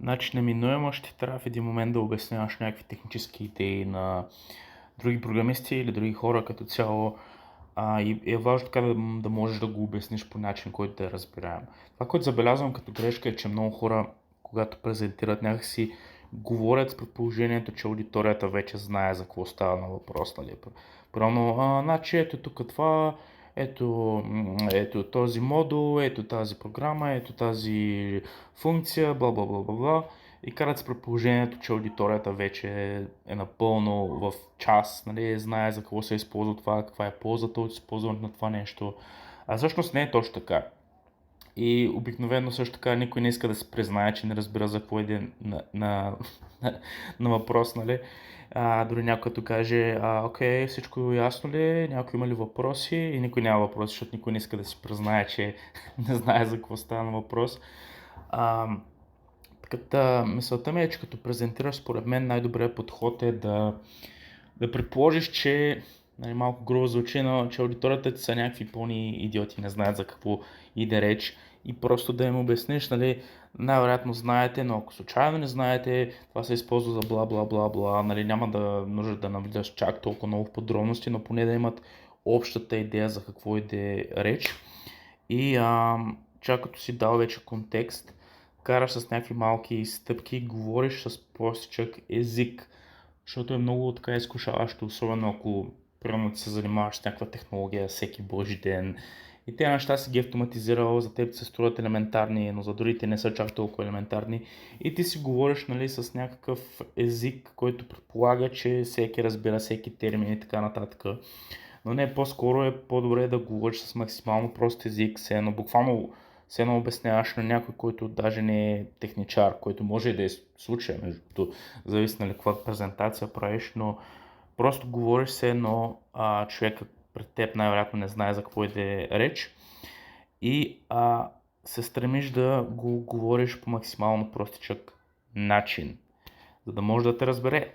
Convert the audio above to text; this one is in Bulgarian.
Значи неминуемо ще трябва в един момент да обясняваш някакви технически идеи на други програмисти или други хора като цяло. И е важно така да можеш да го обясниш по начин, който да е разбираем. Това, което забелязвам като грешка е, че много хора, когато презентират някакси, говорят с предположението, че аудиторията вече знае за какво става на въпрос. Нали? Правилно, значи ето тук това, ето този модул, ето тази програма, ето тази функция, бла бла бла бла бла. И карат с предположението, че аудиторията вече е напълно в час, нали, знае за какво се използва това, каква е ползата от използването на това нещо. А всъщност не е точно така. И обикновено също така никой не иска да се признае, че не разбира за какво иде на въпрос, нали. Дори някой като каже, окей, всичко ясно ли е, някой има ли въпроси, и никой няма въпроси, защото никой не иска да се признае, че не знае за какво става на въпрос. Мисълта ми е, че като презентираш, според мен най-добрият подход е да предположиш, че, нали, малко грубо звучи, но че аудиторията ти са някакви пълни идиоти, не знаят за какво иде реч, и просто да им обясниш, нали, най-вероятно знаете, но ако случайно не знаете, това се използва за бла бла бла бла, нали, няма да нужда да навлизаш чак толкова много в подробности, но поне да имат общата идея за какво иде реч. И чак като си дал вече контекст, караш с някакви малки стъпки, говориш с простичък език, защото е много така изкушаващо, особено ако примерно ти се занимаваш с някаква технология всеки божи ден и тези неща си ги автоматизирал, за теб се струват елементарни, но за другите не са чак толкова елементарни, и ти си говориш, нали, с някакъв език, който предполага, че всеки разбира всеки термин и така нататък. Но не, по-скоро е по-добре да говориш с максимално прост език, буквално все едно обясняваш на някой, който даже не е техничар, който може и да е случая, между другото, зависи, нали, каква презентация правиш, но просто говориш все едно човека пред теб най-вероятно не знае за какво иде реч, и се стремиш да го говориш по максимално простичък начин, за да може да те разбере.